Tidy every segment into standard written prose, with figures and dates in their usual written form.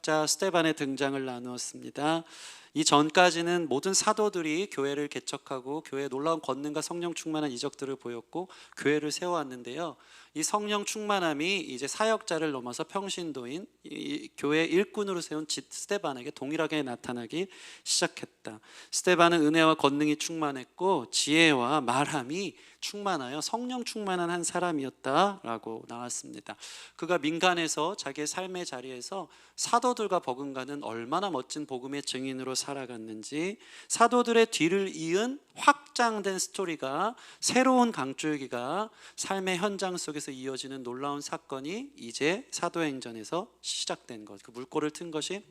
자, 스데반의 등장을 나누었습니다. 이 전까지는 모든 사도들이 교회를 개척하고 교회의 놀라운 권능과 성령 충만한 이적들을 보였고 교회를 세워왔는데요. 이 성령 충만함이 이제 사역자를 넘어서 평신도인 이 교회 일꾼으로 세운 스데반에게 동일하게 나타나기 시작했다. 스데반은 은혜와 권능이 충만했고 지혜와 말함이 충만하여 성령 충만한 한 사람이었다라고 나왔습니다. 그가 민간에서 자기의 삶의 자리에서 사도들과 버금가는 얼마나 멋진 복음의 증인으로 살아갔는지, 사도들의 뒤를 이은 확장된 스토리가, 새로운 강줄기가 삶의 현장 속에서 이어지는 놀라운 사건이 이제 사도행전에서 시작된 것, 그 물꼬를 튼 것이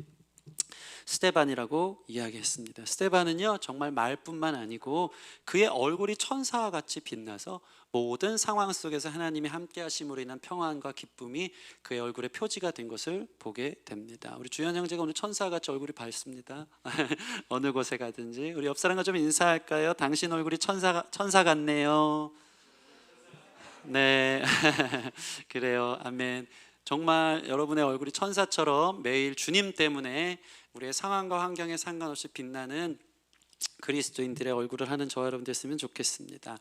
스데반이라고 이야기했습니다. 스데반은요 정말 말뿐만 아니고 그의 얼굴이 천사와 같이 빛나서 모든 상황 속에서 하나님이 함께 하심으로 인한 평안과 기쁨이 그의 얼굴에 표지가 된 것을 보게 됩니다. 우리 주연 형제가 오늘 천사와 같이 얼굴이 밝습니다. 어느 곳에 가든지. 우리 옆 사람과 좀 인사할까요? 당신 얼굴이 천사 같네요. 네. 그래요. 아멘. 정말 여러분의 얼굴이 천사처럼 매일 주님 때문에 우리의 상황과 환경에 상관없이 빛나는 그리스도인들의 얼굴을 하는 저와 여러분 됐으면 좋겠습니다.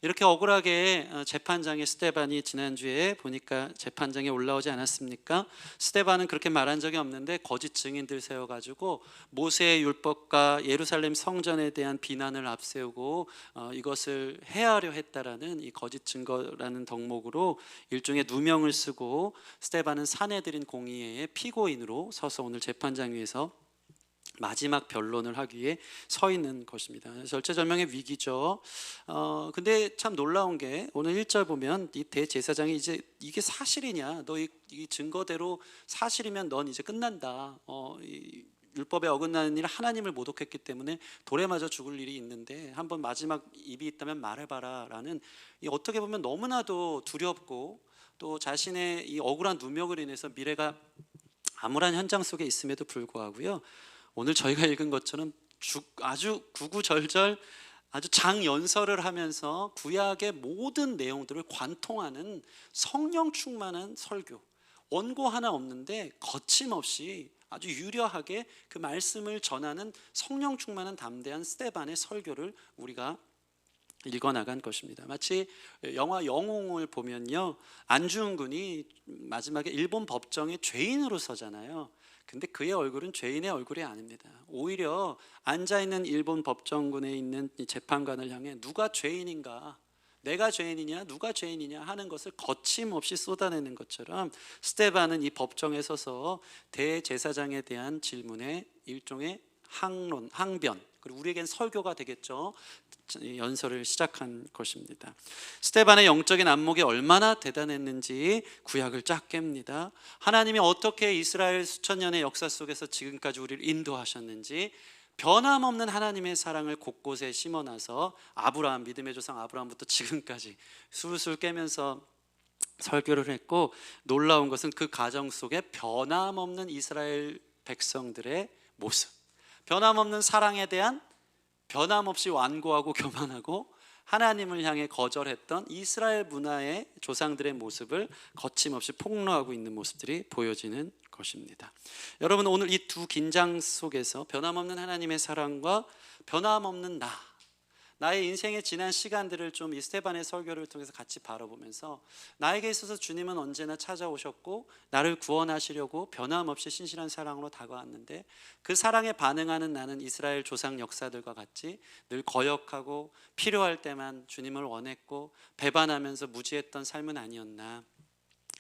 이렇게 억울하게 재판장의 스데반이 지난주에 보니까 재판장에 올라오지 않았습니까? 스데반은 그렇게 말한 적이 없는데 거짓 증인들 세워가지고 모세의 율법과 예루살렘 성전에 대한 비난을 앞세우고 이것을 해하려 했다라는 이 거짓 증거라는 덕목으로 일종의 누명을 쓰고 스데반은 사내들인 공의회의 피고인으로 서서 오늘 재판장 위에서 마지막 변론을 하기 위해 서 있는 것입니다. 절체절명의 위기죠. 근데 참 놀라운 게 오늘 1절 보면 이 대제사장이 이제 이게 사실이냐, 너 이 증거대로 사실이면 넌 이제 끝난다. 이 율법에 어긋나는 일, 하나님을 모독했기 때문에 돌에 맞아 죽을 일이 있는데 한번 마지막 입이 있다면 말해봐라 라는, 이 어떻게 보면 너무나도 두렵고 또 자신의 이 억울한 누명을 인해서 미래가 암울한 현장 속에 있음에도 불구하고요, 오늘 저희가 읽은 것처럼 아주 구구절절 아주 장연설을 하면서 구약의 모든 내용들을 관통하는 성령 충만한 설교, 원고 하나 없는데 거침없이 아주 유려하게 그 말씀을 전하는 성령 충만한 담대한 스데반의 설교를 우리가 읽어나간 것입니다. 마치 영화 영웅을 보면요, 안중근 군이 마지막에 일본 법정에 죄인으로 서잖아요. 근데 그의 얼굴은 죄인의 얼굴이 아닙니다. 오히려 앉아있는 일본 법정군에 있는 이 재판관을 향해 누가 죄인인가, 내가 죄인이냐, 누가 죄인이냐 하는 것을 거침없이 쏟아내는 것처럼 스데반은 이 법정에 서서 대제사장에 대한 질문에 일종의 항론, 항변, 그리고 우리에겐 설교가 되겠죠, 연설을 시작한 것입니다. 스데반의 영적인 안목이 얼마나 대단했는지 구약을 쫙 깹니다. 하나님이 어떻게 이스라엘 수천 년의 역사 속에서 지금까지 우리를 인도하셨는지, 변함없는 하나님의 사랑을 곳곳에 심어놔서 아브라함, 믿음의 조상 아브라함부터 지금까지 술술 깨면서 설교를 했고, 놀라운 것은 그 가정 속에 변함없는 이스라엘 백성들의 모습, 변함없는 사랑에 대한, 변함없이 완고하고 교만하고 하나님을 향해 거절했던 이스라엘 문화의 조상들의 모습을 거침없이 폭로하고 있는 모습들이 보여지는 것입니다. 여러분, 오늘 이 두 긴장 속에서 변함없는 하나님의 사랑과 변함없는 나의 인생의 지난 시간들을 좀 이 스데반의 설교를 통해서 같이 바라보면서, 나에게 있어서 주님은 언제나 찾아오셨고 나를 구원하시려고 변함없이 신실한 사랑으로 다가왔는데, 그 사랑에 반응하는 나는 이스라엘 조상 역사들과 같이 늘 거역하고 필요할 때만 주님을 원했고 배반하면서 무지했던 삶은 아니었나,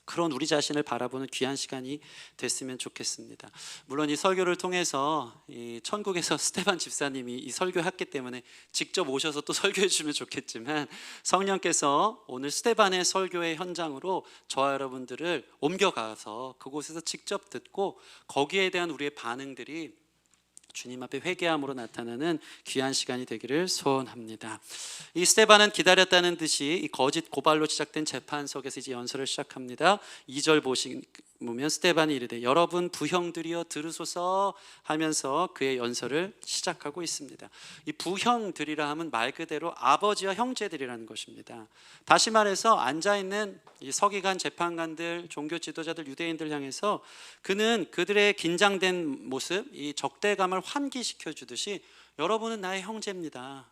그런 우리 자신을 바라보는 귀한 시간이 됐으면 좋겠습니다. 물론 이 설교를 통해서 이 천국에서 스데반 집사님이 이 설교했기 때문에 직접 오셔서 또 설교해 주시면 좋겠지만, 성령께서 오늘 스데반의 설교의 현장으로 저와 여러분들을 옮겨가서 그곳에서 직접 듣고 거기에 대한 우리의 반응들이 주님 앞에 회개함으로 나타나는 귀한 시간이 되기를 소원합니다. 이 스데반은 기다렸다는 듯이 이 거짓 고발로 시작된 재판 속에서 이제 연설을 시작합니다. 2절 보면 스데반이 이르되 여러분 부형들이여 들으소서 하면서 그의 연설을 시작하고 있습니다. 이 부형들이라 하면 말 그대로 아버지와 형제들이라는 것입니다. 다시 말해서 앉아있는 이 서기관, 재판관들, 종교 지도자들, 유대인들 향해서 그는 그들의 긴장된 모습, 이 적대감을 환기시켜 주듯이 여러분은 나의 형제입니다.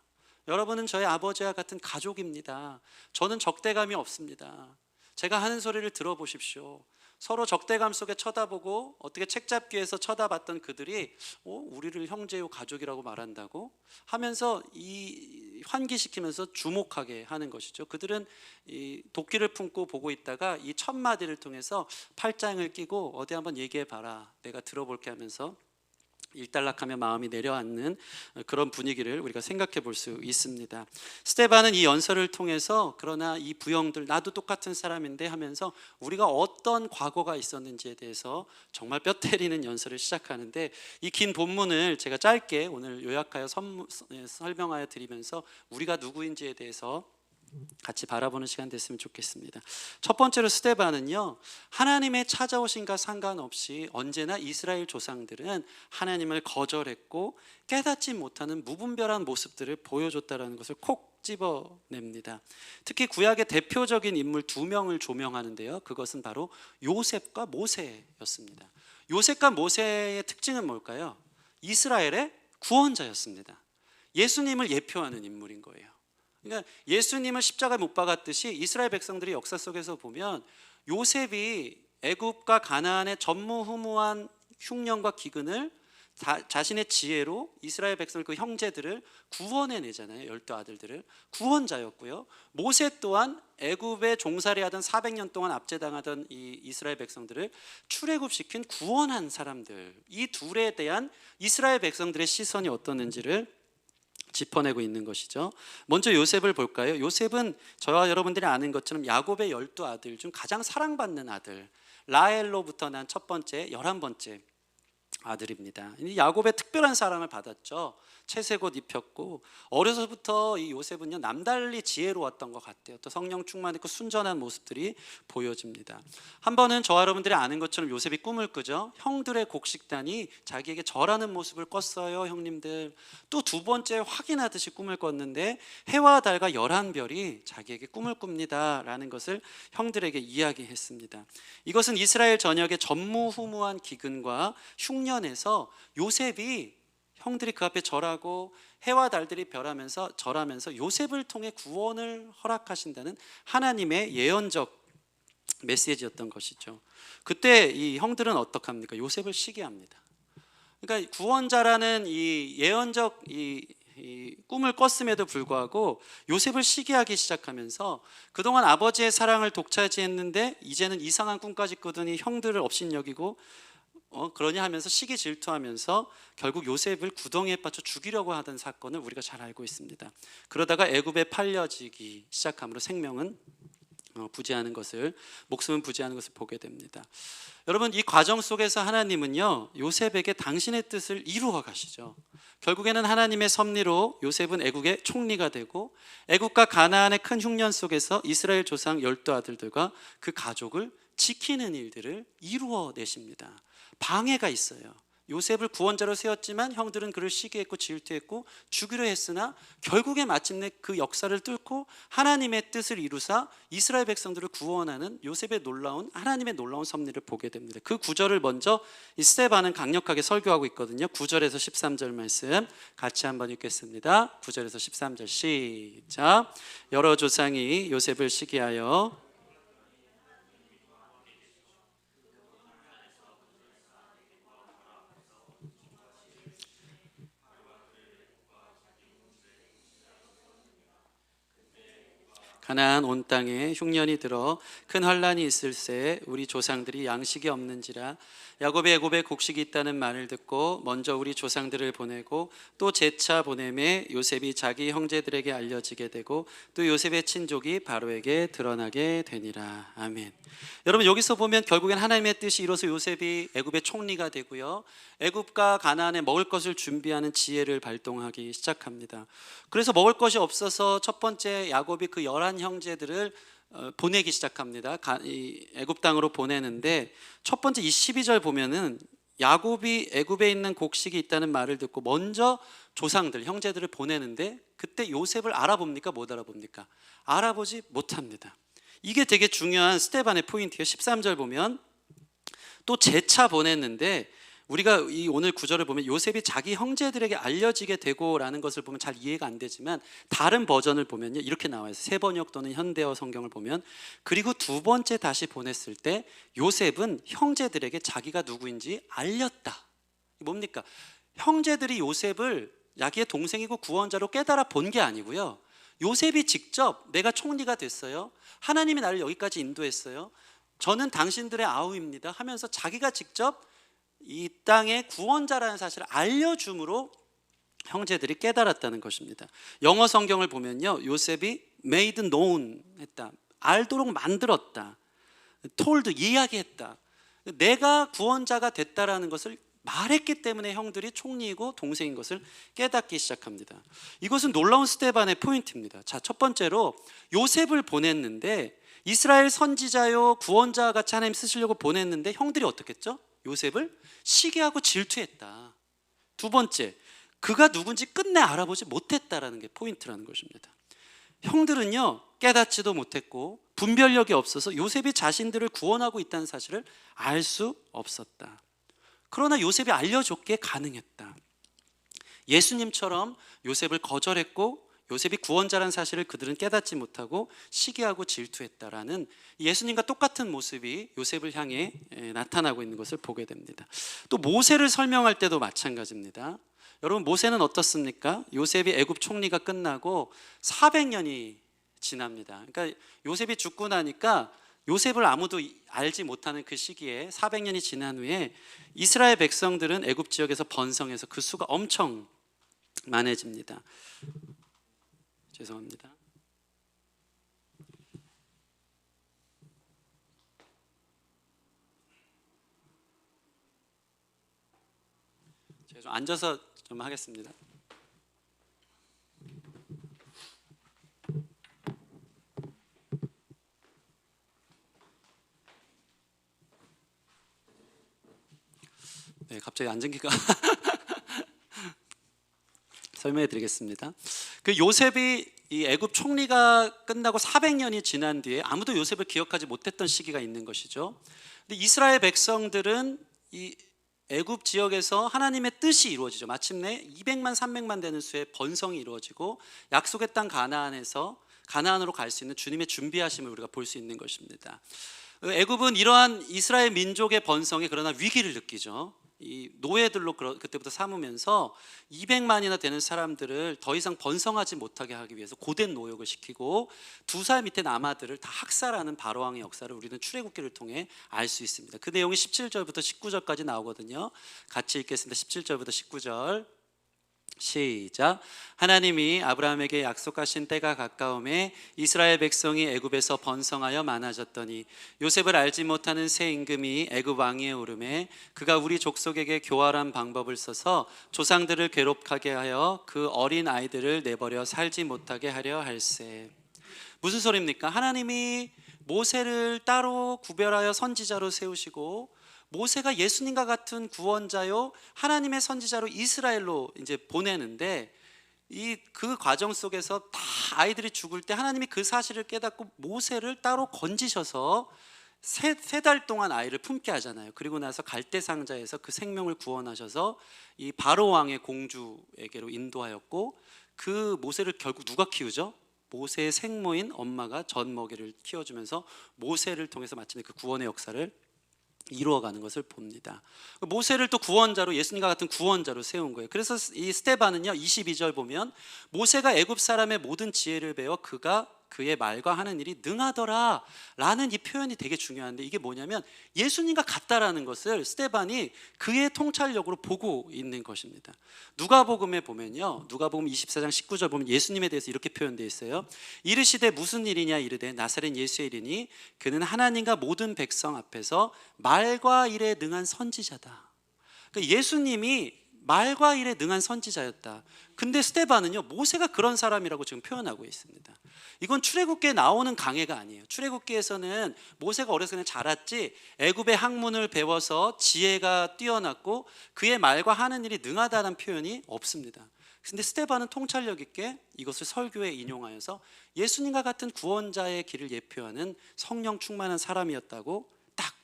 여러분은 저의 아버지와 같은 가족입니다. 저는 적대감이 없습니다. 제가 하는 소리를 들어보십시오. 서로 적대감 속에 쳐다보고 어떻게 책잡기에서 쳐다봤던 그들이 우리를 형제요 가족이라고 말한다고 하면서 이 환기시키면서 주목하게 하는 것이죠. 그들은 이 도끼를 품고 보고 있다가 이 첫 마디를 통해서 팔짱을 끼고 어디 한번 얘기해 봐라, 내가 들어볼게 하면서 일단락하며 마음이 내려앉는 그런 분위기를 우리가 생각해 볼 수 있습니다. 스데반은 이 연설을 통해서 그러나 이 부형들 나도 똑같은 사람인데 하면서 우리가 어떤 과거가 있었는지에 대해서 정말 뼈 때리는 연설을 시작하는데, 이 긴 본문을 제가 짧게 오늘 요약하여 설명하여 드리면서 우리가 누구인지에 대해서 같이 바라보는 시간 됐으면 좋겠습니다. 첫 번째로 스데반은요, 하나님의 찾아오신과 상관없이 언제나 이스라엘 조상들은 하나님을 거절했고 깨닫지 못하는 무분별한 모습들을 보여줬다는 것을 콕 집어냅니다. 특히 구약의 대표적인 인물 두 명을 조명하는데요, 그것은 바로 요셉과 모세였습니다. 요셉과 모세의 특징은 뭘까요? 이스라엘의 구원자였습니다. 예수님을 예표하는 인물인 거예요. 그러니까 예수님을 십자가에 못 박았듯이 이스라엘 백성들이 역사 속에서 보면 요셉이 애굽과 가나안의 전무후무한 흉년과 기근을 자신의 지혜로 이스라엘 백성을, 그 형제들을 구원해내잖아요. 12아들들을 구원자였고요. 모세 또한 애굽에 종살이하던 400년 동안 압제당하던 이 이스라엘 백성들을 출애굽시킨 구원한 사람들, 이 둘에 대한 이스라엘 백성들의 시선이 어떻는지를 짚어내고 있는 것이죠. 먼저 요셉을 볼까요? 요셉은 저와 여러분들이 아는 것처럼 야곱의 12아들 중 가장 사랑받는 아들, 라헬로부터 난 첫 번째, 11번째 아들입니다. 야곱의 특별한 사랑을 받았죠. 채색옷 입혔고 어려서부터 이 요셉은요 남달리 지혜로웠던 것 같아요. 또 성령 충만했고 순전한 모습들이 보여집니다. 한 번은 저와 여러분들이 아는 것처럼 요셉이 꿈을 꾸죠. 형들의 곡식단이 자기에게 절하는 모습을 꿨어요, 형님들. 또 두 번째 확인하듯이 꿈을 꿨는데 해와 달과 11별이 자기에게 꿈을 꿉니다 라는 것을 형들에게 이야기했습니다. 이것은 이스라엘 전역의 전무후무한 기근과 흉년에서 요셉이, 형들이 그 앞에 절하고 해와 달들이 절하면서 요셉을 통해 구원을 허락하신다는 하나님의 예언적 메시지였던 것이죠. 그때 이 형들은 어떡합니까? 요셉을 시기합니다. 그러니까 구원자라는 이 예언적 이 꿈을 꿨음에도 불구하고 요셉을 시기하기 시작하면서 그동안 아버지의 사랑을 독차지했는데 이제는 이상한 꿈까지 꾸더니 형들을 업신여기고 그러냐 하면서 시기 질투하면서 결국 요셉을 구덩이에 빠져 죽이려고 하던 사건을 우리가 잘 알고 있습니다. 그러다가 애굽에 팔려지기 시작함으로 생명은 부재하는 것을, 목숨은 부재하는 것을 보게 됩니다. 여러분, 이 과정 속에서 하나님은요 요셉에게 당신의 뜻을 이루어 가시죠. 결국에는 하나님의 섭리로 요셉은 애국의 총리가 되고 애국과 가나안의 큰 흉년 속에서 이스라엘 조상 12아들들과 그 가족을 지키는 일들을 이루어내십니다. 방해가 있어요. 요셉을 구원자로 세웠지만 형들은 그를 시기했고 질투했고 죽이려 했으나 결국에 마침내 그 역사를 뚫고 하나님의 뜻을 이루사 이스라엘 백성들을 구원하는 요셉의 하나님의 놀라운 섭리를 보게 됩니다. 그 구절을 먼저 이 스데반은 강력하게 설교하고 있거든요. 9절에서 13절 말씀 같이 한번 읽겠습니다. 9절에서 13절 시작. 여러 조상이 요셉을 시기하여 가나안 온 땅에 흉년이 들어 큰 환란이 있을새 우리 조상들이 양식이 없는지라 야곱이 애굽에 곡식이 있다는 말을 듣고 먼저 우리 조상들을 보내고 또 재차 보내매 요셉이 자기 형제들에게 알려지게 되고 또 요셉의 친족이 바로에게 드러나게 되니라. 아멘. 여러분, 여기서 보면 결국엔 하나님의 뜻이 이뤄서 요셉이 애굽의 총리가 되고요, 애굽과 가나안에 먹을 것을 준비하는 지혜를 발동하기 시작합니다. 그래서 먹을 것이 없어서 첫 번째 야곱이 그 11형제들을 보내기 시작합니다. 이 애굽 땅으로 보내는데 첫 번째 이 12절 보면은 야곱이 애굽에 있는 곡식이 있다는 말을 듣고 먼저 조상들, 형제들을 보내는데 그때 요셉을 알아봅니까? 못 알아봅니까? 알아보지 못합니다. 이게 되게 중요한 스데반의 포인트예요. 13절 보면 또 재차 보냈는데 우리가 이 오늘 구절을 보면 요셉이 자기 형제들에게 알려지게 되고라는 것을 보면 잘 이해가 안 되지만 다른 버전을 보면요 이렇게 나와요. 새 번역 또는 현대어 성경을 보면 그리고 두 번째 다시 보냈을 때 요셉은 형제들에게 자기가 누구인지 알렸다. 뭡니까? 형제들이 요셉을 자기의 동생이고 구원자로 깨달아 본 게 아니고요, 요셉이 직접 내가 총리가 됐어요, 하나님이 나를 여기까지 인도했어요, 저는 당신들의 아우입니다 하면서 자기가 직접 이 땅의 구원자라는 사실을 알려줌으로 형제들이 깨달았다는 것입니다. 영어 성경을 보면요 요셉이 made known 했다, 알도록 만들었다, told 이야기했다, 내가 구원자가 됐다라는 것을 말했기 때문에 형들이 총리이고 동생인 것을 깨닫기 시작합니다. 이것은 놀라운 스데반의 포인트입니다. 자, 첫 번째로 요셉을 보냈는데 이스라엘 선지자요 구원자 같이 하나님 쓰시려고 보냈는데 형들이 어떻게 했죠? 요셉을 시기하고 질투했다. 두 번째, 그가 누군지 끝내 알아보지 못했다라는 게 포인트라는 것입니다. 형들은요 깨닫지도 못했고 분별력이 없어서 요셉이 자신들을 구원하고 있다는 사실을 알 수 없었다. 그러나 요셉이 알려줬기에 가능했다. 예수님처럼 요셉을 거절했고 요셉이 구원자라는 사실을 그들은 깨닫지 못하고 시기하고 질투했다라는 예수님과 똑같은 모습이 요셉을 향해 나타나고 있는 것을 보게 됩니다. 또 모세를 설명할 때도 마찬가지입니다. 여러분 모세는 어떻습니까? 요셉이 애굽 총리가 끝나고 400년이 지납니다. 그러니까 요셉이 죽고 나니까 요셉을 아무도 알지 못하는 그 시기에 400년이 지난 후에 이스라엘 백성들은 애굽 지역에서 번성해서 그 수가 엄청 많아집니다. 죄송합니다. 제가 좀 앉아서 좀 하겠습니다. 네, 갑자기 앉은 기가 설명해 드리겠습니다. 그 요셉이 이 애굽 총리가 끝나고 400년이 지난 뒤에 아무도 요셉을 기억하지 못했던 시기가 있는 것이죠. 근데 이스라엘 백성들은 이 애굽 지역에서 하나님의 뜻이 이루어지죠. 마침내 200만 300만 되는 수의 번성이 이루어지고 약속의 땅 가나안으로 갈 수 있는 주님의 준비하심을 우리가 볼 수 있는 것입니다. 애굽은 이러한 이스라엘 민족의 번성에 그러나 위기를 느끼죠. 이 노예들로 그때부터 삼으면서 200만이나 되는 사람들을 더 이상 번성하지 못하게 하기 위해서 고된 노역을 시키고 2살 밑에 남아들을 다 학살하는 바로왕의 역사를 우리는 출애굽기를 통해 알 수 있습니다. 그 내용이 17절부터 19절까지 나오거든요. 같이 읽겠습니다. 17절부터 19절 시작. 하나님이 아브라함에게 약속하신 때가 가까움에 이스라엘 백성이 애굽에서 번성하여 많아졌더니 요셉을 알지 못하는 새 임금이 애굽 왕위에 오르매 그가 우리 족속에게 교활한 방법을 써서 조상들을 괴롭게 하여 그 어린 아이들을 내버려 살지 못하게 하려 할세. 무슨 소리입니까? 하나님이 모세를 따로 구별하여 선지자로 세우시고 모세가 예수님과 같은 구원자요 하나님의 선지자로 이스라엘로 이제 보내는데 그 과정 속에서 다 아이들이 죽을 때 하나님이 그 사실을 깨닫고 모세를 따로 건지셔서 세 달 동안 아이를 품게 하잖아요. 그리고 나서 갈대 상자에서 그 생명을 구원하셔서 이 바로 왕의 공주에게로 인도하였고 그 모세를 결국 누가 키우죠? 모세의 생모인 엄마가 젖 먹이를 키워주면서 모세를 통해서 마침내 그 구원의 역사를 이루어가는 것을 봅니다. 모세를 또 구원자로 예수님과 같은 구원자로 세운 거예요. 그래서 이 스데반은요 22절 보면 모세가 애굽 사람의 모든 지혜를 배워 그가 그의 말과 하는 일이 능하더라 라는 이 표현이 되게 중요한데 이게 뭐냐면 예수님과 같다라는 것을 스데반이 그의 통찰력으로 보고 있는 것입니다. 누가복음에 보면요 누가복음 24장 19절 보면 예수님에 대해서 이렇게 표현되어 있어요. 이르시되 무슨 일이냐 이르되 나사렛 예수의 일이니 그는 하나님과 모든 백성 앞에서 말과 일에 능한 선지자다. 그러니까 예수님이 말과 일에 능한 선지자였다. 근데 스데반은요, 모세가 그런 사람이라고 지금 표현하고 있습니다. 이건 출애굽기에 나오는 강해가 아니에요. 출애굽기에서는 모세가 어려서 그냥 자랐지 애굽의 학문을 배워서 지혜가 뛰어났고 그의 말과 하는 일이 능하다는 표현이 없습니다. 근데 스데반은 통찰력 있게 이것을 설교에 인용하여서 예수님과 같은 구원자의 길을 예표하는 성령 충만한 사람이었다고 딱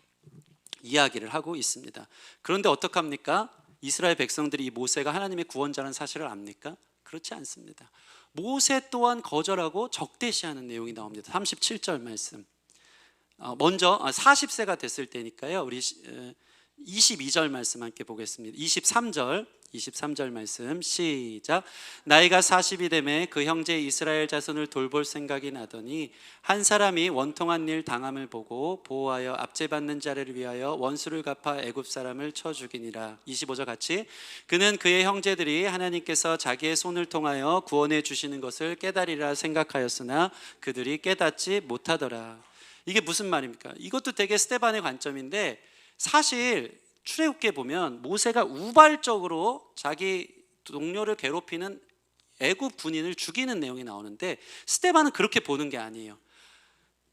이야기를 하고 있습니다. 그런데 어떡합니까? 이스라엘 백성들이 이 모세가 하나님의 구원자라는 사실을 압니까? 그렇지 않습니다. 모세 또한 거절하고 적대시하는 내용이 나옵니다. 37절 말씀. 먼저 40세가 됐을 때니까요. 우리 22절 말씀 함께 보겠습니다. 23절 말씀 시작. 나이가 40이 되매 그 형제 이스라엘 자손을 돌볼 생각이 나더니 한 사람이 원통한 일 당함을 보고 보호하여 압제받는 자를 위하여 원수를 갚아 애굽 사람을 쳐 죽이니라. 25절 같이. 그는 그의 형제들이 하나님께서 자기의 손을 통하여 구원해 주시는 것을 깨달으리라 생각하였으나 그들이 깨닫지 못하더라. 이게 무슨 말입니까? 이것도 되게 스데반의 관점인데, 사실 출애굽기에 보면 모세가 우발적으로 자기 동료를 괴롭히는 애굽 군인을 죽이는 내용이 나오는데, 스데반은 그렇게 보는 게 아니에요.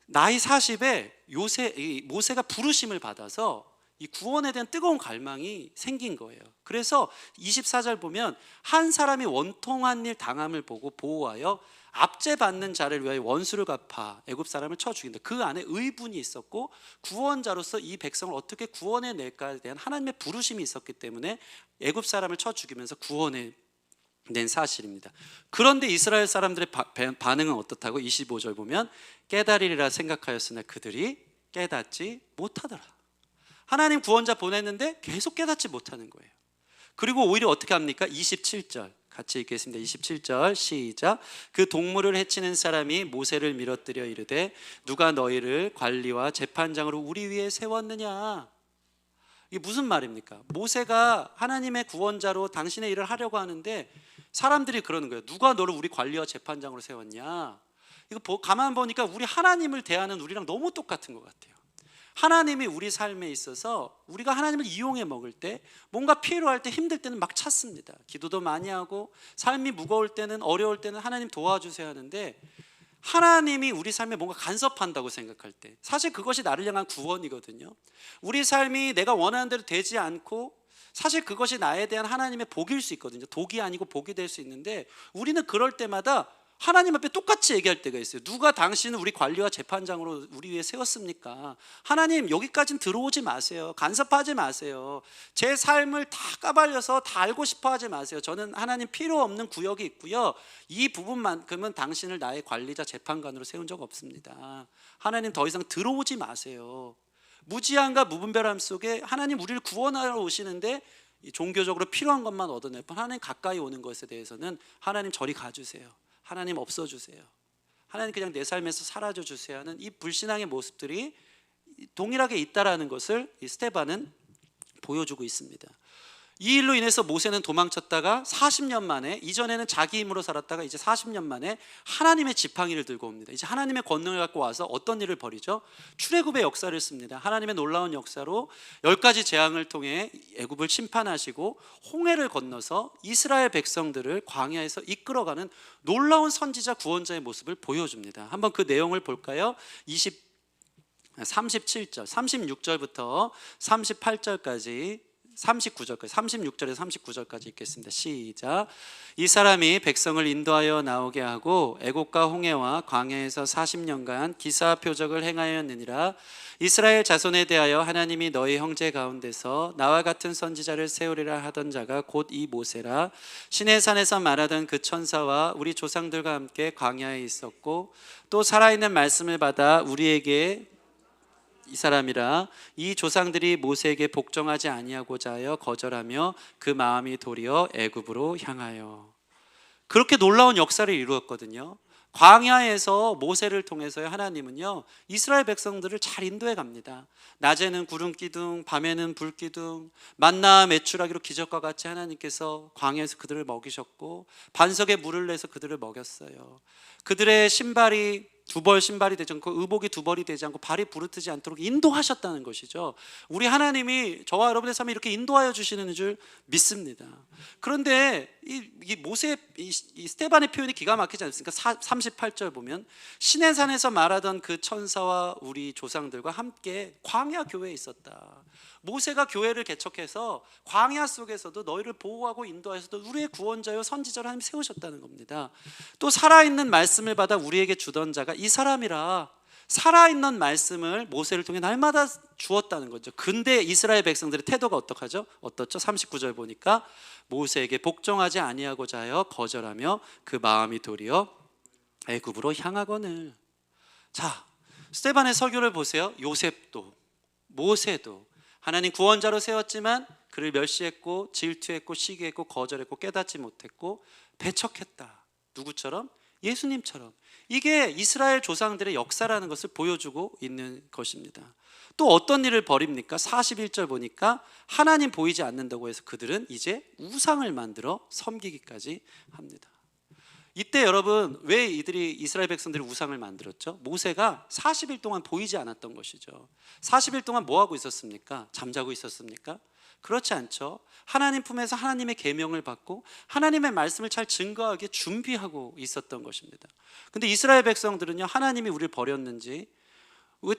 나이 40에 모세가 부르심을 받아서 이 구원에 대한 뜨거운 갈망이 생긴 거예요. 그래서 24절 보면 한 사람이 원통한 일 당함을 보고 보호하여 압제받는 자를 위하여 원수를 갚아 애굽 사람을 쳐 죽인다. 그 안에 의분이 있었고 구원자로서 이 백성을 어떻게 구원해 낼까에 대한 하나님의 부르심이 있었기 때문에 애굽 사람을 쳐 죽이면서 구원해 낸 사실입니다. 그런데 이스라엘 사람들의 반응은 어떻다고? 25절 보면 깨달으리라 생각하였으나 그들이 깨닫지 못하더라. 하나님 구원자 보냈는데 계속 깨닫지 못하는 거예요. 그리고 오히려 어떻게 합니까? 27절 같이 읽겠습니다. 27절 시작. 그 동물을 해치는 사람이 모세를 밀어뜨려 이르되 누가 너희를 관리와 재판장으로 우리 위에 세웠느냐. 이게 무슨 말입니까? 모세가 하나님의 구원자로 당신의 일을 하려고 하는데 사람들이 그러는 거예요. 누가 너를 우리 관리와 재판장으로 세웠냐. 이거 가만 보니까 우리 하나님을 대하는 우리랑 너무 똑같은 것 같아요. 하나님이 우리 삶에 있어서 우리가 하나님을 이용해 먹을 때, 뭔가 필요할 때, 힘들 때는 막 찾습니다. 기도도 많이 하고 삶이 무거울 때는, 어려울 때는 하나님 도와주세요 하는데, 하나님이 우리 삶에 뭔가 간섭한다고 생각할 때 사실 그것이 나를 향한 구원이거든요. 우리 삶이 내가 원하는 대로 되지 않고 사실 그것이 나에 대한 하나님의 복일 수 있거든요. 독이 아니고 복이 될 수 있는데, 우리는 그럴 때마다 하나님 앞에 똑같이 얘기할 때가 있어요. 누가 당신을 우리 관리와 재판장으로 우리 위에 세웠습니까? 하나님, 여기까지는 들어오지 마세요. 간섭하지 마세요. 제 삶을 다 까발려서 다 알고 싶어 하지 마세요. 저는 하나님 필요 없는 구역이 있고요, 이 부분만큼은 당신을 나의 관리자 재판관으로 세운 적 없습니다. 하나님 더 이상 들어오지 마세요. 무지함과 무분별함 속에 하나님 우리를 구원하러 오시는데 종교적으로 필요한 것만 얻어낼 뿐 하나님 가까이 오는 것에 대해서는 하나님 저리 가주세요. 하나님 없어주세요. 하나님 그냥 내 삶에서 사라져 주세요 하는 이 불신앙의 모습들이 동일하게 있다라는 것을 이 스데반은 보여주고 있습니다. 이 일로 인해서 모세는 도망쳤다가 40년 만에, 이전에는 자기 힘으로 살았다가 이제 40년 만에 하나님의 지팡이를 들고 옵니다. 이제 하나님의 권능을 갖고 와서 어떤 일을 벌이죠? 출애굽의 역사를 씁니다. 하나님의 놀라운 역사로 10가지 재앙을 통해 애굽을 심판하시고 홍해를 건너서 이스라엘 백성들을 광야에서 이끌어가는 놀라운 선지자 구원자의 모습을 보여줍니다. 한번 그 내용을 볼까요? 37절, 36절부터 38절까지 39절까지, 36절에서 39절까지 읽겠습니다. 시작. 이 사람이 백성을 인도하여 나오게 하고 애곡과 홍해와 광야에서 40년간 기사 표적을 행하였느니라. 이스라엘 자손에 대하여 하나님이 너희 형제 가운데서 나와 같은 선지자를 세우리라 하던 자가 곧 이 모세라. 시내산에서 말하던 그 천사와 우리 조상들과 함께 광야에 있었고 또 살아있는 말씀을 받아 우리에게 이 사람이라. 이 조상들이 모세에게 복종하지 아니하고자 하여 거절하며 그 마음이 도리어 애굽으로 향하여. 그렇게 놀라운 역사를 이루었거든요. 광야에서 모세를 통해서 하나님은요 이스라엘 백성들을 잘 인도해 갑니다. 낮에는 구름 기둥, 밤에는 불 기둥, 만나 메추라기로 기적과 같이 하나님께서 광야에서 그들을 먹이셨고 반석에 물을 내서 그들을 먹였어요. 그들의 신발이 두 벌 신발이 되지 않고 의복이 두 벌이 되지 않고 발이 부르트지 않도록 인도하셨다는 것이죠. 우리 하나님이 저와 여러분의 삶에 이렇게 인도하여 주시는 줄 믿습니다. 그런데 이 모세 이 스데반의 표현이 기가 막히지 않습니까? 38절 보면 시내산에서 말하던 그 천사와 우리 조상들과 함께 광야 교회에 있었다. 모세가 교회를 개척해서 광야 속에서도 너희를 보호하고 인도하셔서 우리의 구원자요 선지자로 하나님 세우셨다는 겁니다. 또 살아있는 말씀을 받아 우리에게 주던 자가 이 사람이라, 살아있는 말씀을 모세를 통해 날마다 주었다는 거죠. 근데 이스라엘 백성들의 태도가 어떡하죠? 어떻죠? 39절 보니까 모세에게 복종하지 아니하고자 하여 거절하며 그 마음이 도리어 애굽으로 향하거늘. 자, 스데반의 설교를 보세요. 요셉도 모세도 하나님 구원자로 세웠지만 그를 멸시했고 질투했고 시기했고 거절했고 깨닫지 못했고 배척했다. 누구처럼? 예수님처럼. 이게 이스라엘 조상들의 역사라는 것을 보여주고 있는 것입니다. 또 어떤 일을 벌입니까? 41절 보니까 하나님 보이지 않는다고 해서 그들은 이제 우상을 만들어 섬기기까지 합니다. 이때 여러분, 왜 이들이 이스라엘 백성들이 우상을 만들었죠? 모세가 40일 동안 보이지 않았던 것이죠. 40일 동안 뭐 하고 있었습니까? 잠자고 있었습니까? 그렇지 않죠. 하나님 품에서 하나님의 계명을 받고 하나님의 말씀을 잘 증거하게 준비하고 있었던 것입니다. 근데 이스라엘 백성들은요, 하나님이 우리를 버렸는지,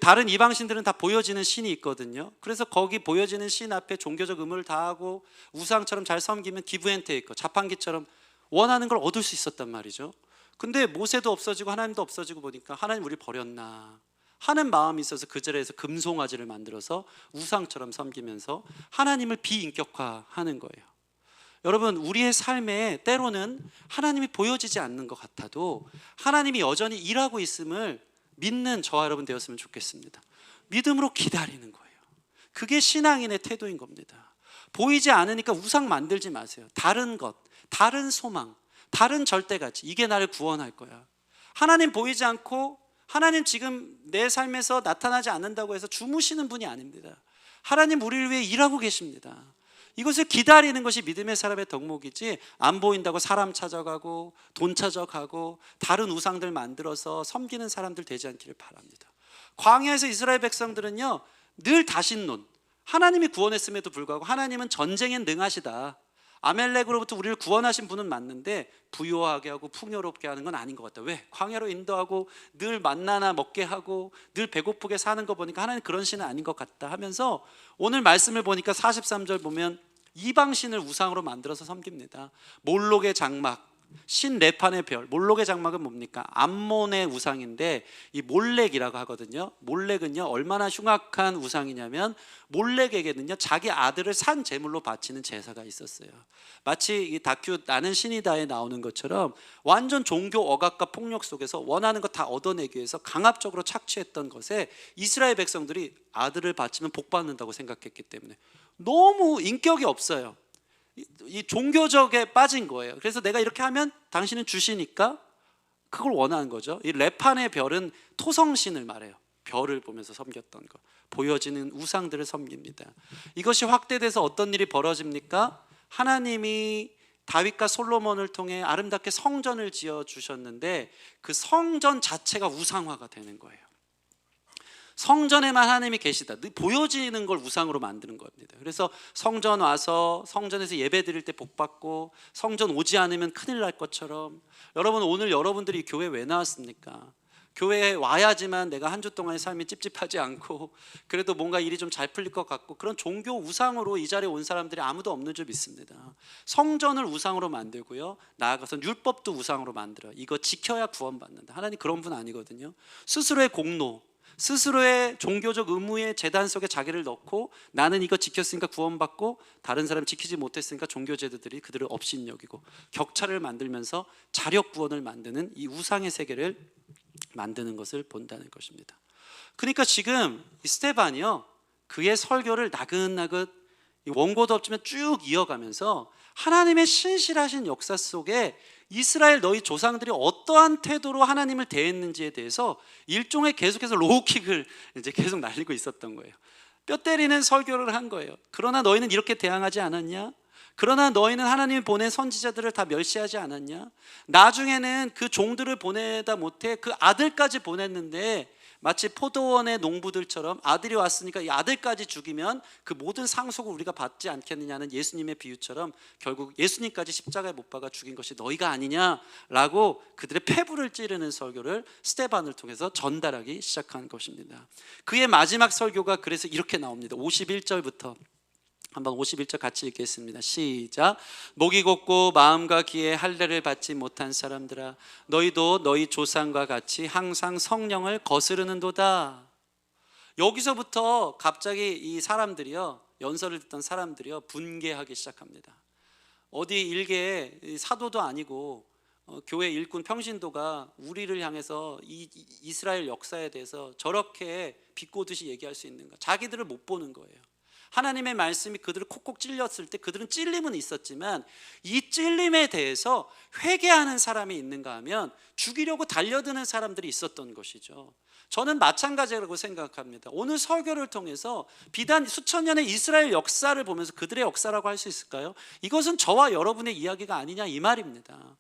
다른 이방신들은 다 보여지는 신이 있거든요. 그래서 거기 보여지는 신 앞에 종교적 의무를 다하고 우상처럼 잘 섬기면 기브앤테이크, 자판기처럼 원하는 걸 얻을 수 있었단 말이죠. 근데 모세도 없어지고 하나님도 없어지고 보니까 하나님 우리 버렸나 하는 마음이 있어서 그 자리에서 금송아지를 만들어서 우상처럼 섬기면서 하나님을 비인격화하는 거예요. 여러분, 우리의 삶에 때로는 하나님이 보여지지 않는 것 같아도 하나님이 여전히 일하고 있음을 믿는 저와 여러분 되었으면 좋겠습니다. 믿음으로 기다리는 거예요. 그게 신앙인의 태도인 겁니다. 보이지 않으니까 우상 만들지 마세요. 다른 것, 다른 소망, 다른 절대가치, 이게 나를 구원할 거야. 하나님 보이지 않고 하나님 지금 내 삶에서 나타나지 않는다고 해서 주무시는 분이 아닙니다. 하나님 우리를 위해 일하고 계십니다. 이것을 기다리는 것이 믿음의 사람의 덕목이지, 안 보인다고 사람 찾아가고 돈 찾아가고 다른 우상들 만들어서 섬기는 사람들 되지 않기를 바랍니다. 광야에서 이스라엘 백성들은요, 늘 다신론, 하나님이 구원했음에도 불구하고 하나님은 전쟁엔 능하시다, 아멜렉으로부터 우리를 구원하신 분은 맞는데 부유하게 하고 풍요롭게 하는 건 아닌 것 같다. 왜? 광야로 인도하고 늘 만나나 먹게 하고 늘 배고프게 사는 거 보니까 하나님 그런 신은 아닌 것 같다 하면서 오늘 말씀을 보니까 43절 보면 이방신을 우상으로 만들어서 섬깁니다. 몰록의 장막, 신 레판의 별. 몰록의 장막은 뭡니까? 암몬의 우상인데 이 몰렉이라고 하거든요. 몰렉은요, 얼마나 흉악한 우상이냐면 몰렉에게는요, 자기 아들을 산 제물로 바치는 제사가 있었어요. 마치 이 다큐 나는 신이다에 나오는 것처럼 완전 종교 억압과 폭력 속에서 원하는 거 다 얻어내기 위해서 강압적으로 착취했던 것에 이스라엘 백성들이 아들을 바치면 복 받는다고 생각했기 때문에 너무 인격이 없어요. 이 종교적에 빠진 거예요. 그래서 내가 이렇게 하면 당신은 주시니까 그걸 원하는 거죠. 이 레판의 별은 토성신을 말해요. 별을 보면서 섬겼던 거, 보여지는 우상들을 섬깁니다. 이것이 확대돼서 어떤 일이 벌어집니까? 하나님이 다윗과 솔로몬을 통해 아름답게 성전을 지어 주셨는데 그 성전 자체가 우상화가 되는 거예요. 성전에만 하나님이 계시다, 보여지는 걸 우상으로 만드는 겁니다. 그래서 성전 와서 성전에서 예배 드릴 때 복 받고 성전 오지 않으면 큰일 날 것처럼, 여러분 오늘 여러분들이 교회 왜 나왔습니까? 교회에 와야지만 내가 한 주 동안의 삶이 찝찝하지 않고 그래도 뭔가 일이 좀 잘 풀릴 것 같고, 그런 종교 우상으로 이 자리에 온 사람들이 아무도 없는 줄 믿습니다. 성전을 우상으로 만들고요, 나아가서 율법도 우상으로 만들어요. 이거 지켜야 구원받는다. 하나님 그런 분 아니거든요. 스스로의 공로, 스스로의 종교적 의무의 재단 속에 자기를 넣고 나는 이거 지켰으니까 구원받고 다른 사람 지키지 못했으니까 종교제도들이 그들을 업신여기고 격차를 만들면서 자력 구원을 만드는 이 우상의 세계를 만드는 것을 본다는 것입니다. 그러니까 지금 이 스데반이요, 그의 설교를 나긋나긋 원고도 없지만 쭉 이어가면서 하나님의 신실하신 역사 속에 이스라엘 너희 조상들이 어떠한 태도로 하나님을 대했는지에 대해서 일종의 계속해서 로우킥을 이제 계속 날리고 있었던 거예요. 뼈 때리는 설교를 한 거예요. 그러나 너희는 이렇게 대항하지 않았냐? 그러나 너희는 하나님이 보낸 선지자들을 다 멸시하지 않았냐? 나중에는 그 종들을 보내다 못해 그 아들까지 보냈는데 마치 포도원의 농부들처럼 아들이 왔으니까 이 아들까지 죽이면 그 모든 상속을 우리가 받지 않겠느냐는 예수님의 비유처럼 결국 예수님까지 십자가에 못 박아 죽인 것이 너희가 아니냐라고 그들의 폐부를 찌르는 설교를 스데반을 통해서 전달하기 시작한 것입니다. 그의 마지막 설교가 그래서 이렇게 나옵니다. 51절부터 한번 51절 같이 읽겠습니다. 시작. 목이 곧고 마음과 귀에 할례를 받지 못한 사람들아, 너희도 너희 조상과 같이 항상 성령을 거스르는도다. 여기서부터 갑자기 이 사람들이요, 연설을 듣던 사람들이요, 분개하기 시작합니다. 어디 일개의 사도도 아니고 교회 일꾼 평신도가 우리를 향해서 이스라엘 역사에 대해서 저렇게 비꼬듯이 얘기할 수 있는가? 자기들을 못 보는 거예요. 하나님의 말씀이 그들을 콕콕 찔렸을 때 그들은 찔림은 있었지만 이 찔림에 대해서 회개하는 사람이 있는가 하면 죽이려고 달려드는 사람들이 있었던 것이죠. 저는 마찬가지라고 생각합니다. 오늘 설교를 통해서 비단 수천 년의 이스라엘 역사를 보면서 그들의 역사라고 할 수 있을까요? 이것은 저와 여러분의 이야기가 아니냐 이 말입니다.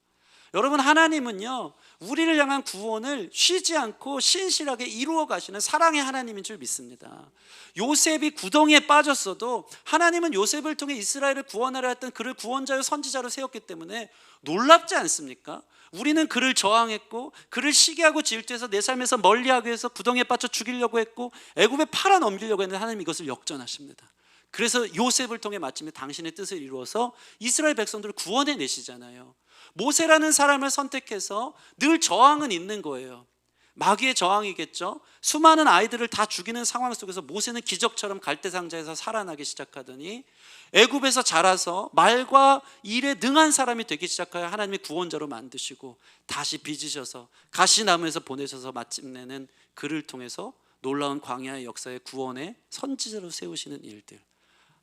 여러분, 하나님은요, 우리를 향한 구원을 쉬지 않고 신실하게 이루어 가시는 사랑의 하나님인 줄 믿습니다. 요셉이 구덩이에 빠졌어도 하나님은 요셉을 통해 이스라엘을 구원하려 했던 그를 구원자요 선지자로 세웠기 때문에 놀랍지 않습니까? 우리는 그를 저항했고 그를 시기하고 질투해서 내 삶에서 멀리하기 위해서 구덩이에 빠져 죽이려고 했고 애굽에 팔아 넘기려고 했는데 하나님 이것을 역전하십니다. 그래서 요셉을 통해 마침내 당신의 뜻을 이루어서 이스라엘 백성들을 구원해 내시잖아요. 모세라는 사람을 선택해서 늘 저항은 있는 거예요. 마귀의 저항이겠죠. 수많은 아이들을 다 죽이는 상황 속에서 모세는 기적처럼 갈대상자에서 살아나기 시작하더니 애굽에서 자라서 말과 일에 능한 사람이 되기 시작하여 하나님의 구원자로 만드시고 다시 빚으셔서 가시나무에서 보내셔서 마침내는 그를 통해서 놀라운 광야의 역사의 구원의 선지자로 세우시는 일들,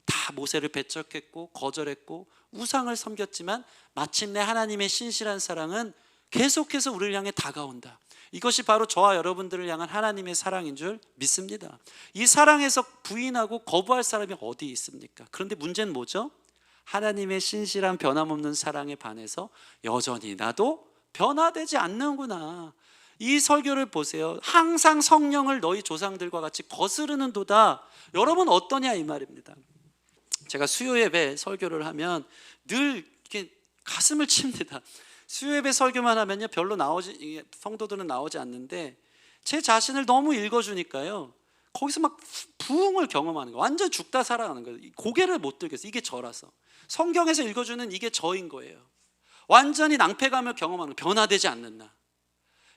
다 모세를 배척했고 거절했고 우상을 섬겼지만 마침내 하나님의 신실한 사랑은 계속해서 우리를 향해 다가온다. 이것이 바로 저와 여러분들을 향한 하나님의 사랑인 줄 믿습니다. 이 사랑에서 부인하고 거부할 사람이 어디 있습니까? 그런데 문제는 뭐죠? 하나님의 신실한 변함없는 사랑에 반해서 여전히 나도 변화되지 않는구나. 이 설교를 보세요. 항상 성령을 너희 조상들과 같이 거스르는도다. 여러분 어떠냐 이 말입니다. 제가 수요 예배 설교를 하면 늘 이렇게 가슴을 칩니다. 수요 예배 설교만 하면요 별로 성도들은 나오지 않는데 제 자신을 너무 읽어주니까요 거기서 막 부흥을 경험하는 거예요. 완전 죽다 살아가는 거예요. 고개를 못 들겠어요. 이게 저라서. 성경에서 읽어주는 이게 저인 거예요. 완전히 낭패감을 경험하는 거예요. 변화되지 않는 나.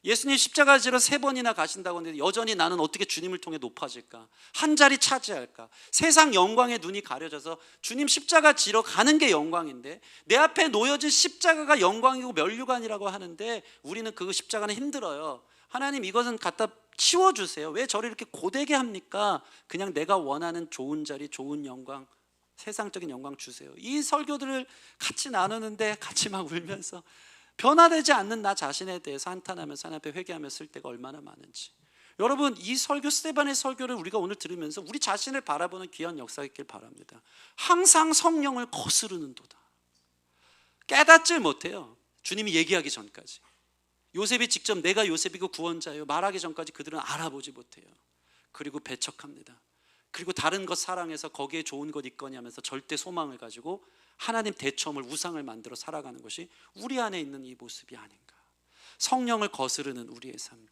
예수님 십자가 지러 3번이나 가신다고 하는데 여전히 나는 어떻게 주님을 통해 높아질까? 한 자리 차지할까? 세상 영광에 눈이 가려져서 주님 십자가 지러 가는 게 영광인데 내 앞에 놓여진 십자가가 영광이고 면류관이라고 하는데 우리는 그 십자가는 힘들어요. 하나님 이것은 갖다 치워주세요. 왜 저를 이렇게 고되게 합니까? 그냥 내가 원하는 좋은 자리, 좋은 영광, 세상적인 영광 주세요. 이 설교들을 같이 나누는데 같이 막 울면서 변화되지 않는 나 자신에 대해서 한탄하면서 하나님 앞에 회개하며 쓸 때가 얼마나 많은지. 여러분 이 설교 스데반의 설교를 우리가 오늘 들으면서 우리 자신을 바라보는 귀한 역사가 있길 바랍니다. 항상 성령을 거스르는도다. 깨닫질 못해요. 주님이 얘기하기 전까지. 요셉이 직접 내가 요셉이고 구원자예요 말하기 전까지 그들은 알아보지 못해요. 그리고 배척합니다. 그리고 다른 것 사랑해서 거기에 좋은 것 있거니 하면서 절대 소망을 가지고 하나님 대처음을 우상을 만들어 살아가는 것이 우리 안에 있는 이 모습이 아닌가. 성령을 거스르는 우리의 삶.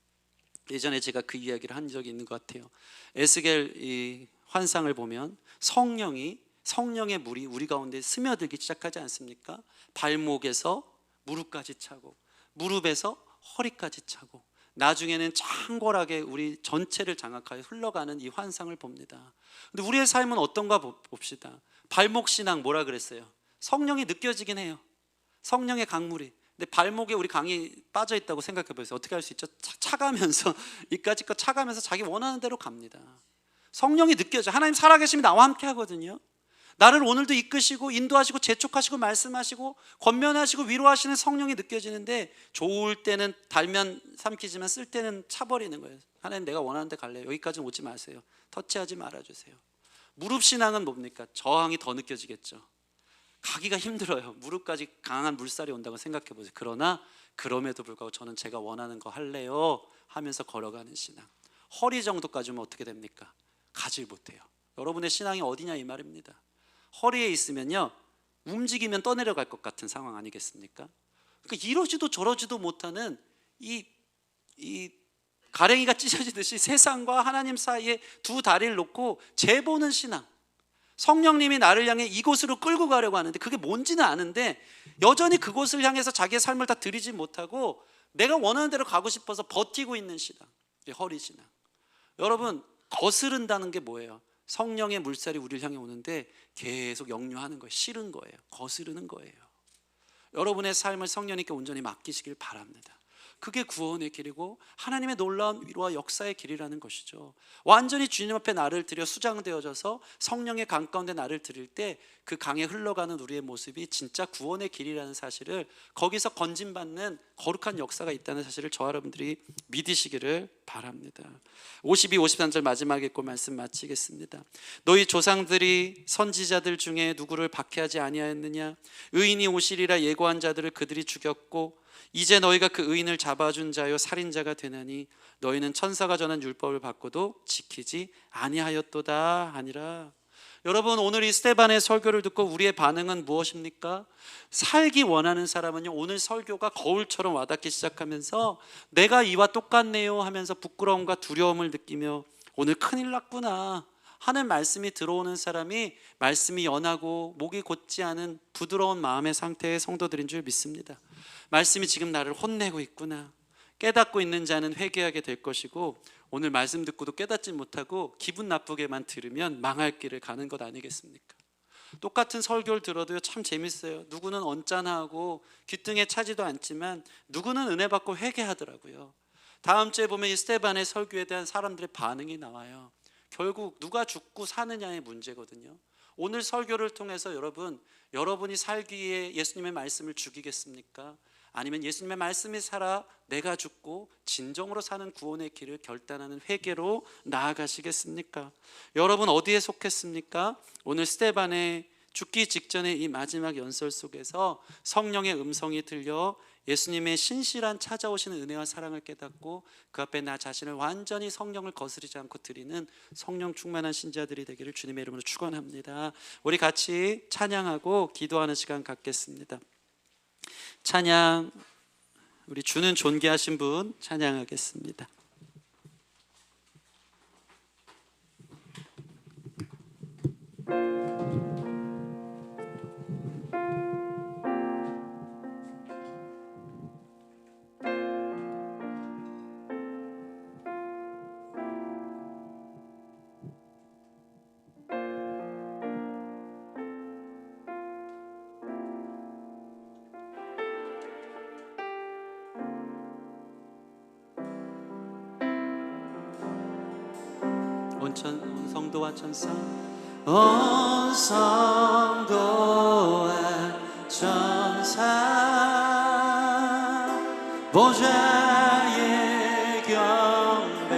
예전에 제가 그 이야기를 한 적이 있는 것 같아요. 에스겔 이 환상을 보면 성령의 물이 우리 가운데 스며들기 시작하지 않습니까? 발목에서 무릎까지 차고 무릎에서 허리까지 차고 나중에는 창궐하게 우리 전체를 장악하여 흘러가는 이 환상을 봅니다. 근데 우리의 삶은 어떤가 봅시다. 발목 신앙 뭐라 그랬어요? 성령이 느껴지긴 해요. 성령의 강물이. 근데 발목에 우리 강이 빠져 있다고 생각해 보세요. 어떻게 할 수 있죠? 차가면서 이까짓 차가면서 자기 원하는 대로 갑니다. 성령이 느껴져. 하나님 살아계심이 나와 함께 하거든요. 나를 오늘도 이끄시고 인도하시고 재촉하시고 말씀하시고 권면하시고 위로하시는 성령이 느껴지는데 좋을 때는 달면 삼키지만 쓸 때는 차버리는 거예요. 하나님 내가 원하는 데 갈래요. 여기까지는 오지 마세요. 터치하지 말아주세요. 무릎 신앙은 뭡니까? 저항이 더 느껴지겠죠. 가기가 힘들어요. 무릎까지 강한 물살이 온다고 생각해 보세요. 그러나 그럼에도 불구하고 저는 제가 원하는 거 할래요 하면서 걸어가는 신앙. 허리 정도까지 오면 어떻게 됩니까? 가질 못해요. 여러분의 신앙이 어디냐 이 말입니다. 허리에 있으면요, 움직이면 떠내려갈 것 같은 상황 아니겠습니까? 그러니까 이러지도 저러지도 못하는 이 가랭이가 찢어지듯이 세상과 하나님 사이에 두 다리를 놓고 재보는 신앙. 성령님이 나를 향해 이곳으로 끌고 가려고 하는데 그게 뭔지는 아는데 여전히 그곳을 향해서 자기의 삶을 다 드리지 못하고 내가 원하는 대로 가고 싶어서 버티고 있는 신앙, 허리 신앙. 여러분, 거스른다는 게 뭐예요? 성령의 물살이 우리를 향해 오는데 계속 역류하는 거예요. 싫은 거예요. 거스르는 거예요. 여러분의 삶을 성령님께 온전히 맡기시길 바랍니다. 그게 구원의 길이고 하나님의 놀라운 위로와 역사의 길이라는 것이죠. 완전히 주님 앞에 나를 들여 수장되어져서 성령의 강 가운데 나를 드릴 때 그 강에 흘러가는 우리의 모습이 진짜 구원의 길이라는 사실을, 거기서 건진받는 거룩한 역사가 있다는 사실을 저와 여러분들이 믿으시기를 바랍니다. 52, 53절 마지막 읽고 말씀 마치겠습니다. 너희 조상들이 선지자들 중에 누구를 박해하지 아니하였느냐? 의인이 오시리라 예고한 자들을 그들이 죽였고 이제 너희가 그 의인을 잡아준 자요 살인자가 되나니 너희는 천사가 전한 율법을 받고도 지키지 아니하였도다 하니라. 여러분, 오늘 이 스데반의 설교를 듣고 우리의 반응은 무엇입니까? 살기 원하는 사람은요, 오늘 설교가 거울처럼 와닿기 시작하면서 내가 이와 똑같네요 하면서 부끄러움과 두려움을 느끼며 오늘 큰일 났구나 하는 말씀이 들어오는 사람이 말씀이 연하고 목이 곧지 않은 부드러운 마음의 상태의 성도들인 줄 믿습니다. 말씀이 지금 나를 혼내고 있구나 깨닫고 있는 자는 회개하게 될 것이고, 오늘 말씀 듣고도 깨닫지 못하고 기분 나쁘게만 들으면 망할 길을 가는 것 아니겠습니까? 똑같은 설교를 들어도요, 참 재밌어요. 누구는 언짢아하고 귀등에 차지도 않지만 누구는 은혜 받고 회개하더라고요. 다음 주에 보면 이 스데반의 설교에 대한 사람들의 반응이 나와요. 결국 누가 죽고 사느냐의 문제거든요. 오늘 설교를 통해서 여러분이 살기에 예수님의 말씀을 죽이겠습니까? 아니면 예수님의 말씀이 살아 내가 죽고 진정으로 사는 구원의 길을 결단하는 회개로 나아가시겠습니까? 여러분 어디에 속했습니까? 오늘 스데반의 죽기 직전의 이 마지막 연설 속에서 성령의 음성이 들려 예수님의 신실한 찾아오시는 은혜와 사랑을 깨닫고 그 앞에 나 자신을 완전히 성령을 거스르지 않고 드리는 성령 충만한 신자들이 되기를 주님의 이름으로 축원합니다. 우리 같이 찬양하고 기도하는 시간 갖겠습니다. 찬양, 우리 주는 존귀하신 분 찬양하겠습니다. 온 성도와 천사, 온 성도와 천사 보좌의 경배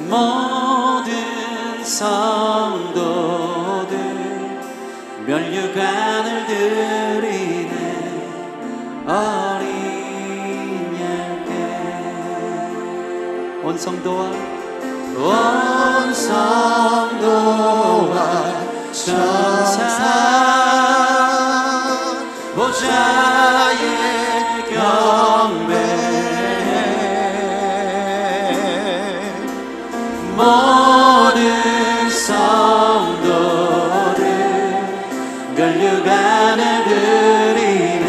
모든 성도들 면류관을 드리네 어린 온 성도와 천사 보좌의 경배 모든 성도들 면류관을 드리네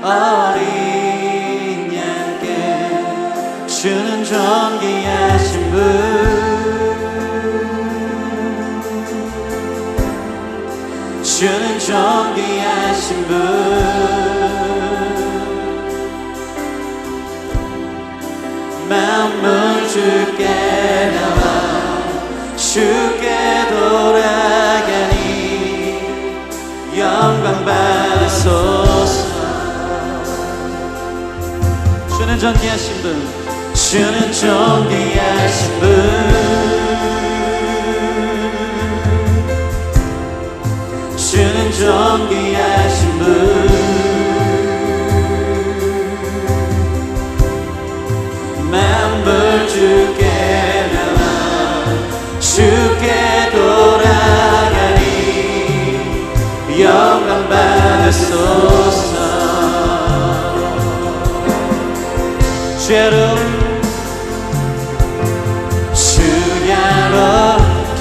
어린 양께 주는 존귀하신 분 주는 존귀하신 분 만물 주께 나와 주께 돌아가니 영광 받으소서 주는 존귀하신 분 주는 존귀하신 분 존귀하신 분 만물 주께 나와 주께 돌아가니 영광 받으소서. 주야로 주야로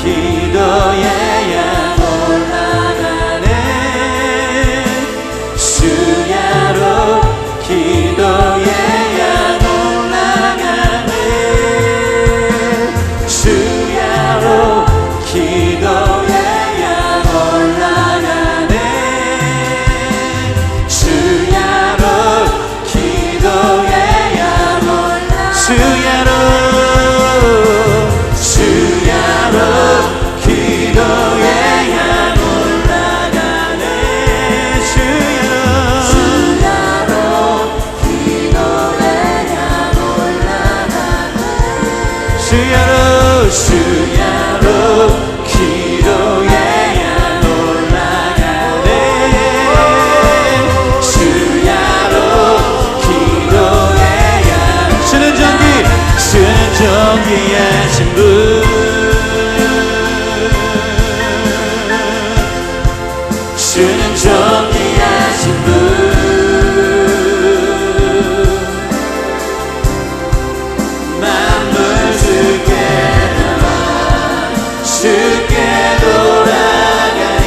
기도해야 올라가네. 주야로 기도해야 올라가네. 주야로 기도해야 올라가네. 주야로 기도해야 올라가네. 주야로 기도해야 올라가네. 주야로 기도해야 올라가네. 주야로 기도해야. 주는 존귀하신 분 주는 존귀하신 분 만물 주께 나와 주께 돌아가니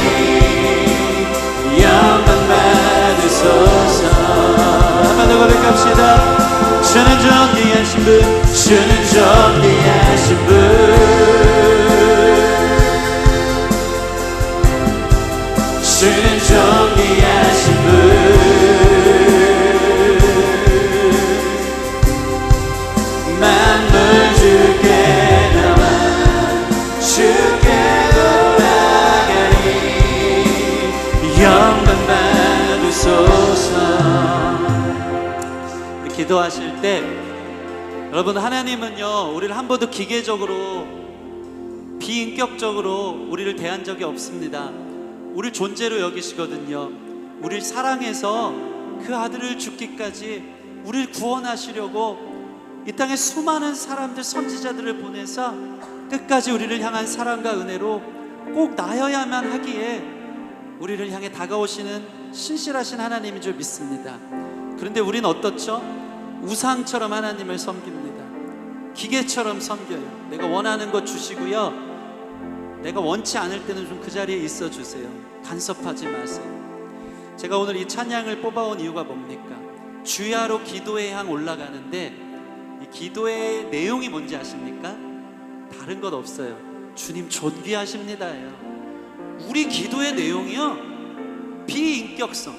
영광 받으소서. 한번 더 고백합시다. 주는 존귀하신 분 주는 존귀하신 분 주는 존귀하신 분 만물 주께 나와 주께 돌아가니 영광 받으소서. 기도하실 때 여러분, 하나님은요 우리를 한 번도 기계적으로 비인격적으로 우리를 대한 적이 없습니다. 우리를 존재로 여기시거든요. 우리를 사랑해서 그 아들을 죽기까지 우리를 구원하시려고 이 땅에 수많은 사람들, 선지자들을 보내서 끝까지 우리를 향한 사랑과 은혜로 꼭 나여야만 하기에 우리를 향해 다가오시는 신실하신 하나님인 줄 믿습니다. 그런데 우리는 어떻죠? 우상처럼 하나님을 섬깁니다. 기계처럼 섬겨요. 내가 원하는 것 주시고요, 내가 원치 않을 때는 좀 그 자리에 있어 주세요. 간섭하지 마세요. 제가 오늘 이 찬양을 뽑아온 이유가 뭡니까? 주야로 기도의 향 올라가는데 이 기도의 내용이 뭔지 아십니까? 다른 것 없어요. 주님 존귀하십니다예요. 우리 기도의 내용이요, 비인격성,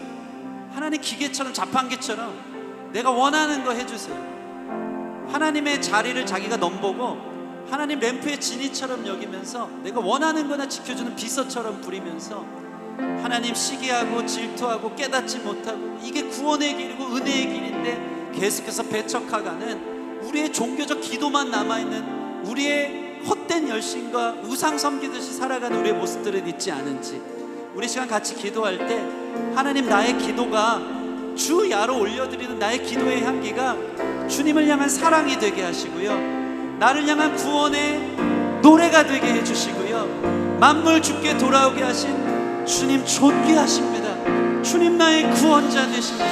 하나님 기계처럼, 자판기처럼 내가 원하는 거 해주세요. 하나님의 자리를 자기가 넘보고 하나님 램프의 진이처럼 여기면서 내가 원하는 거나 지켜주는 비서처럼 부리면서 하나님 시기하고 질투하고 깨닫지 못하고, 이게 구원의 길이고 은혜의 길인데 계속해서 배척하가는 우리의 종교적 기도만 남아있는 우리의 헛된 열심과 우상 섬기듯이 살아가는 우리의 모습들은 있지 않은지, 우리 시간 같이 기도할 때 하나님, 나의 기도가 주야로 올려드리는 나의 기도의 향기가 주님을 향한 사랑이 되게 하시고요, 나를 향한 구원의 노래가 되게 해주시고요, 만물 주께 돌아오게 하신 주님 존귀하십니다. 주님 나의 구원자 되십니다.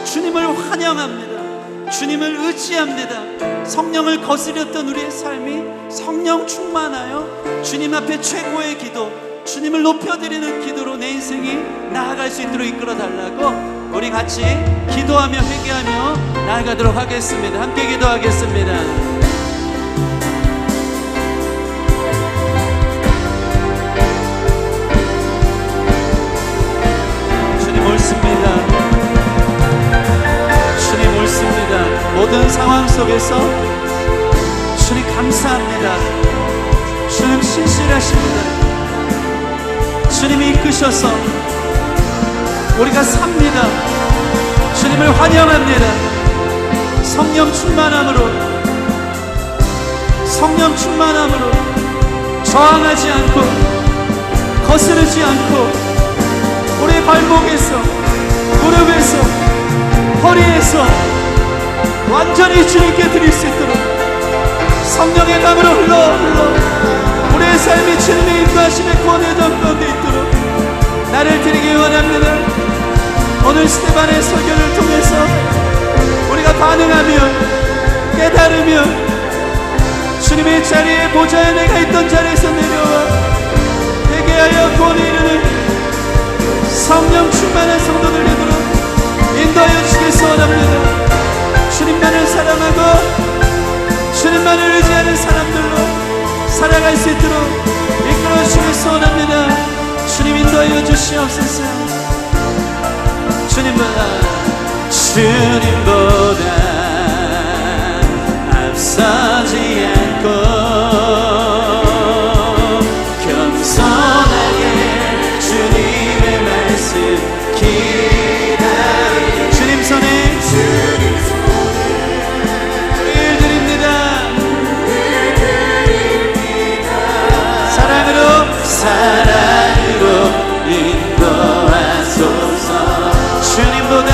주님을 환영합니다. 주님을 의지합니다. 성령을 거스렸던 우리의 삶이 성령 충만하여 주님 앞에 최고의 기도, 주님을 높여드리는 기도로 내 인생이 나아갈 수 있도록 이끌어 달라고 우리 같이 기도하며 회개하며 나아가도록 하겠습니다. 함께 기도하겠습니다. 주님 옳습니다. 주님 옳습니다. 모든 상황 속에서 주님 감사합니다. 주님 신실하십니다. 주님이 이끄셔서 우리가 삽니다. 주님을 환영합니다. 성령 충만함으로 저항하지 않고 거스르지 않고 통해서 완전히 주님께 드릴 수 있도록 성령의 강으로 흘러 우리의 삶이 주님의 인도하심의 구원의 전 가운데 있도록 나를 드리기 원합니다. 오늘 스데반의 설교를 통해서 우리가 반응하며 깨달으며 주님의 자리에 보좌에 내가 있던 자리에서 내려와 회개하여 구원에 이르는 성령 충만한 성도들 되도록 인도하여 주시기 원합니다. 주님만을 사랑하고 주님만을 의지하는 사람들로 살아갈 수 있도록 이끌어 주시기 원합니다. 주님 인도하여 주시옵소서. 주님보다 앞서지 않고 겸손하게 주님의 말씀 기다리는 주님 손에 우리를 드립니다. 사랑으로 인도하소서. 주님보다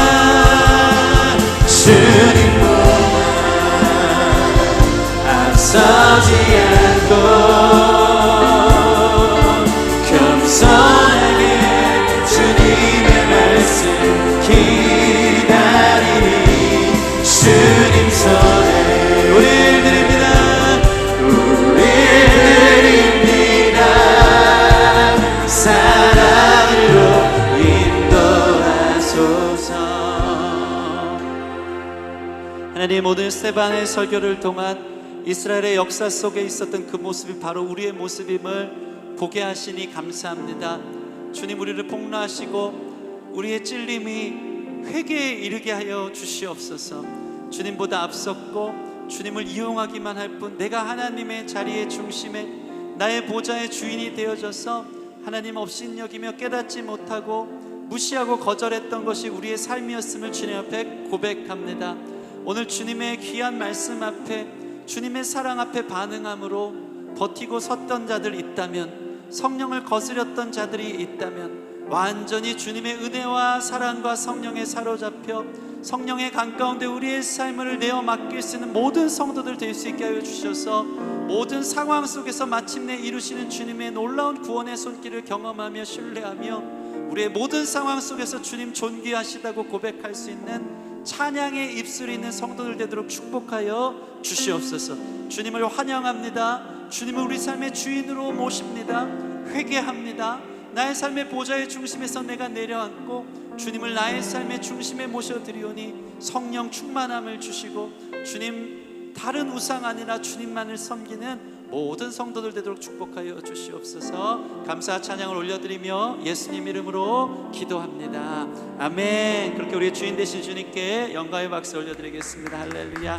앞서지 않고 겸손하게 주님의 말씀 기다리니 주님 손에 우리를 드립니다. 사랑으로 인도하소서. 하나님, 모든 스데반의 설교를 통한 이스라엘의 역사 속에 있었던 그 모습이 바로 우리의 모습임을 보게 하시니 감사합니다. 주님, 우리를 폭로하시고 우리의 찔림이 회개에 이르게 하여 주시옵소서. 주님보다 앞섰고 주님을 이용하기만 할 뿐 내가 하나님의 자리의 중심에 나의 보좌의 주인이 되어져서 하나님 없인 여기며 깨닫지 못하고 무시하고 거절했던 것이 우리의 삶이었음을 주님 앞에 고백합니다. 오늘 주님의 귀한 말씀 앞에 주님의 사랑 앞에 반응함으로 버티고 섰던 자들 있다면, 성령을 거스렸던 자들이 있다면 완전히 주님의 은혜와 사랑과 성령에 사로잡혀 성령의 강 가운데 우리의 삶을 내어 맡길 수 있는 모든 성도들 될 수 있게 하여 주셔서 모든 상황 속에서 마침내 이루시는 주님의 놀라운 구원의 손길을 경험하며 신뢰하며 우리의 모든 상황 속에서 주님 존귀하시다고 고백할 수 있는 찬양의 입술이 있는 성도들 되도록 축복하여 주시옵소서. 주님을 환영합니다. 주님을 우리 삶의 주인으로 모십니다. 회개합니다. 나의 삶의 보좌의 중심에서 내가 내려앉고 주님을 나의 삶의 중심에 모셔드리오니 성령 충만함을 주시고 주님 다른 우상 아니라 주님만을 섬기는 모든 성도들 되도록 축복하여 주시옵소서. 감사 찬양을 올려드리며 예수님 이름으로 기도합니다. 아멘. 그렇게 우리의 주인 되신 주님께 영광의 박수 올려드리겠습니다. 할렐루야.